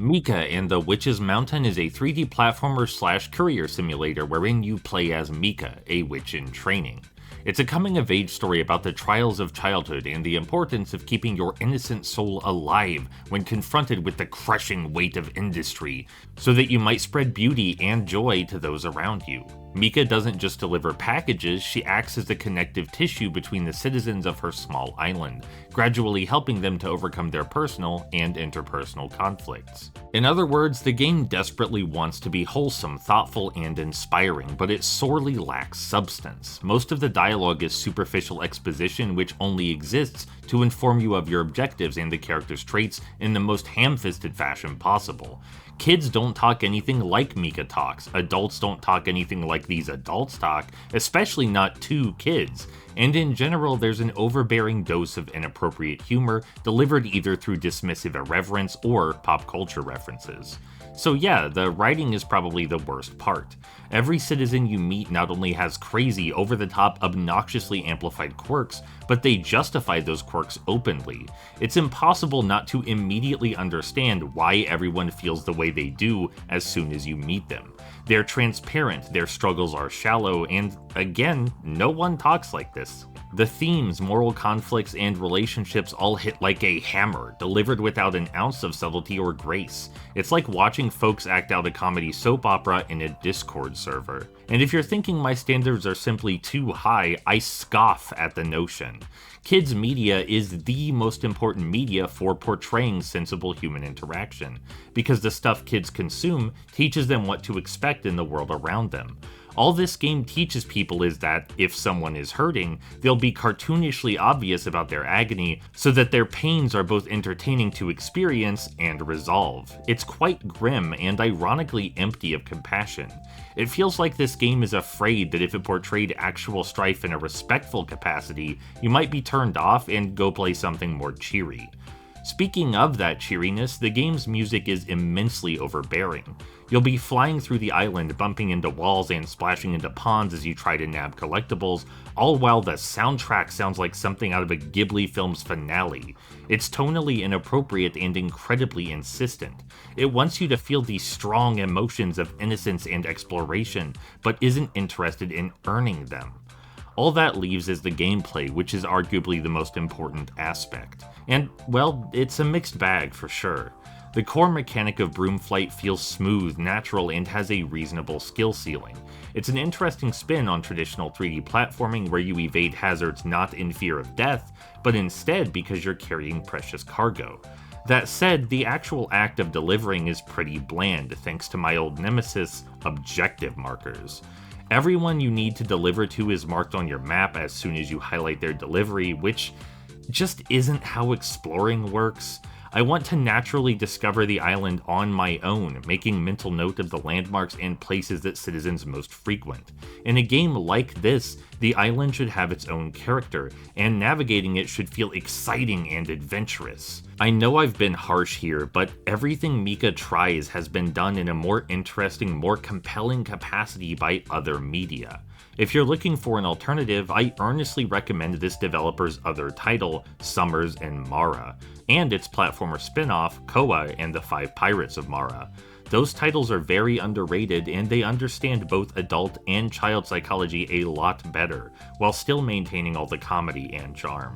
Mika and the Witch's Mountain is a 3D platformer slash courier simulator wherein you play as Mika, a witch in training. It's a coming-of-age story about the trials of childhood and the importance of keeping your innocent soul alive when confronted with the crushing weight of industry, so that you might spread beauty and joy to those around you. Mika doesn't just deliver packages, she acts as the connective tissue between the citizens of her small island, gradually helping them to overcome their personal and interpersonal conflicts. In other words, the game desperately wants to be wholesome, thoughtful, and inspiring, but it sorely lacks substance. Most of the dialogue is superficial exposition which only exists to inform you of your objectives and the character's traits in the most ham-fisted fashion possible. Kids don't talk anything like Mika talks, adults don't talk anything like these adults talk, especially not two kids, and in general there's an overbearing dose of inappropriate humor delivered either through dismissive irreverence or pop culture references. So yeah, the writing is probably the worst part. Every citizen you meet not only has crazy, over-the-top, obnoxiously amplified quirks, but they justify those quirks openly. It's impossible not to immediately understand why everyone feels the way they do as soon as you meet them. They're transparent, their struggles are shallow, and again, no one talks like this. The themes, moral conflicts, and relationships all hit like a hammer, delivered without an ounce of subtlety or grace. It's like watching folks act out a comedy soap opera in a Discord server. And if you're thinking my standards are simply too high, I scoff at the notion. Kids media is the most important media for portraying sensible human interaction, because the stuff kids consume teaches them what to expect in the world around them. All this game teaches people is that, if someone is hurting, they'll be cartoonishly obvious about their agony, so that their pains are both entertaining to experience and resolve. It's quite grim and ironically empty of compassion. It feels like this game is afraid that if it portrayed actual strife in a respectful capacity, you might be turned off and go play something more cheery. Speaking of that cheeriness, the game's music is immensely overbearing. You'll be flying through the island, bumping into walls and splashing into ponds as you try to nab collectibles, all while the soundtrack sounds like something out of a Ghibli film's finale. It's tonally inappropriate and incredibly insistent. It wants you to feel these strong emotions of innocence and exploration, but isn't interested in earning them. All that leaves is the gameplay, which is arguably the most important aspect. And, well, it's a mixed bag for sure. The core mechanic of broom flight feels smooth, natural, and has a reasonable skill ceiling. It's an interesting spin on traditional 3D platforming where you evade hazards not in fear of death, but instead because you're carrying precious cargo. That said, the actual act of delivering is pretty bland, thanks to my old nemesis, objective markers. Everyone you need to deliver to is marked on your map as soon as you highlight their delivery, which just isn't how exploring works. I want to naturally discover the island on my own, making mental note of the landmarks and places that citizens most frequent. In a game like this, the island should have its own character, and navigating it should feel exciting and adventurous. I know I've been harsh here, but everything Mika tries has been done in a more interesting, more compelling capacity by other media. If you're looking for an alternative, I earnestly recommend this developer's other title, Summers and Mara, and its platformer spin-off, Koa and the Five Pirates of Mara. Those titles are very underrated and they understand both adult and child psychology a lot better, while still maintaining all the comedy and charm.